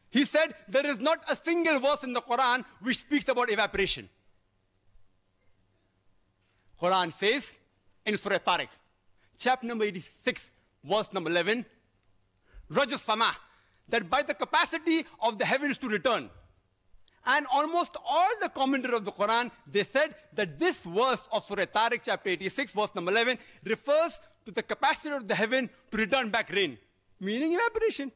He said there is not a single verse in the Quran which speaks about evaporation. Quran says in Surah Tariq, chapter number 86, verse number 11, Rajus Sama, that by the capacity of the heavens to return. And almost all the commentators of the Quran, they said that this verse of Surah Tariq, chapter 86, verse number 11, refers to the capacity of the heaven to return back rain, meaning evaporation.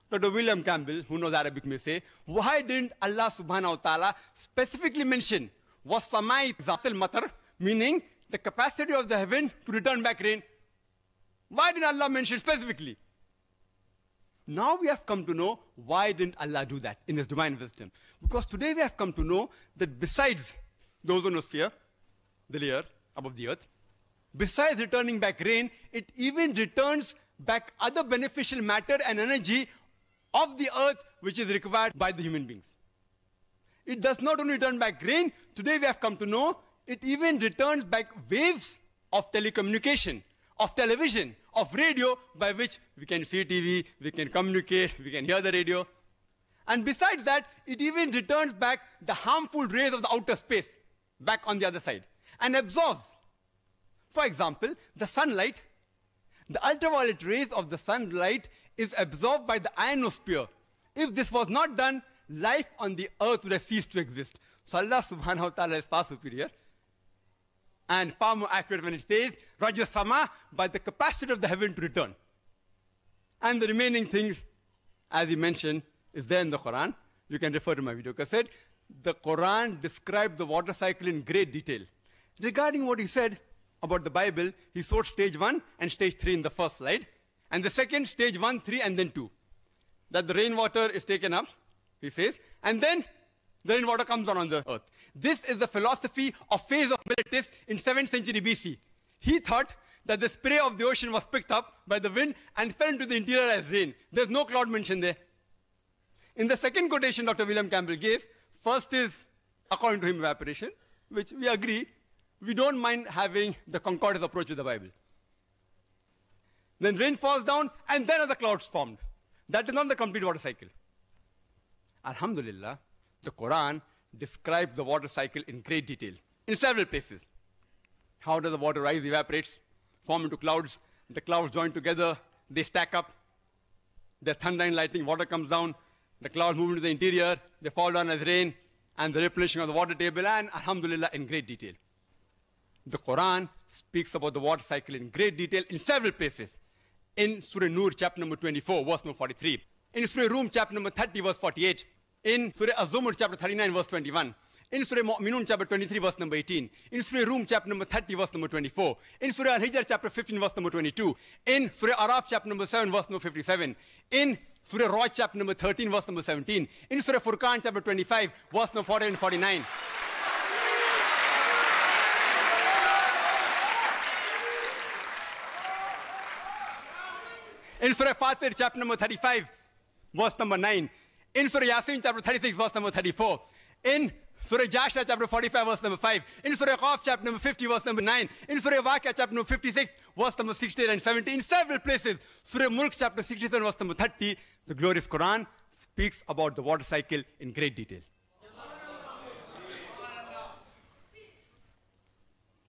Dr. William Campbell, who knows Arabic, may say, why didn't Allah subhanahu wa ta'ala specifically mention وَالسَّمَاءِ ذَاتِ الْمَطَرِ, meaning the capacity of the heaven to return back rain? Why didn't Allah mention specifically? Now we have come to know why didn't Allah do that in His divine wisdom. Because today we have come to know that besides the ozonosphere, the layer above the earth, besides returning back rain, it even returns back other beneficial matter and energy of the earth which is required by the human beings. It does not only return back rain, today we have come to know it even returns back waves of telecommunication, of television, of radio, by which we can see TV, we can communicate, we can hear the radio. And besides that, it even returns back the harmful rays of the outer space, back on the other side, and absorbs. For example, the sunlight, the ultraviolet rays of the sunlight is absorbed by the ionosphere. If this was not done, life on the earth would have ceased to exist. So Allah subhanahu wa ta'ala is far superior and far more accurate when it says, Rajya Sama, by the capacity of the heaven to return. And the remaining things, as he mentioned, is there in the Quran. You can refer to my video cassette. The Quran described the water cycle in great detail. Regarding what he said about the Bible, he showed stage 1 and stage 3 in the first slide. And the second, stage 1, 3, and then 2. That the rainwater is taken up, he says, and then the rainwater comes down on the earth. This is the philosophy of Phase of Miletus in 7th century BC. He thought that the spray of the ocean was picked up by the wind and fell into the interior as rain. There's no cloud mentioned there. In the second quotation Dr. William Campbell gave, first is, according to him, evaporation, which we agree, we don't mind having the concordance approach with the Bible. Then rain falls down, and then other clouds formed. That is not the complete water cycle. Alhamdulillah, the Quran describes the water cycle in great detail, in several places. How does the water rise, evaporates, form into clouds, the clouds join together, they stack up, there's thunder and lightning, water comes down, the clouds move into the interior, they fall down as rain, and the replenishing of the water table, and Alhamdulillah, in great detail. The Quran speaks about the water cycle in great detail in several places. In Surah Nur, chapter number 24, verse number 43. In Surah Rum, chapter number 30, verse 48. In Surah Az-Zumur, chapter 39, verse 21. In Surah Mu'minun, chapter 23, verse number 18. In Surah Rum, chapter number 30, verse number 24. In Surah Al-Hijr, chapter 15, verse number 22. In Surah Araf, chapter number 7, verse number 57. In Surah Raj, chapter number 13, verse number 17. In Surah Furqan, chapter 25, verse number 40 and 49. In Surah Fatir, chapter number 35, verse number 9. In Surah Yasin, chapter 36, verse number 34. In Surah Jasha, chapter 45, verse number 5. In Surah Qaf, chapter number 50, verse number 9. In Surah Waqia, chapter number 56, verse number 68 and 70. In several places, Surah Mulk, chapter 67, verse number 30, the glorious Quran speaks about the water cycle in great detail.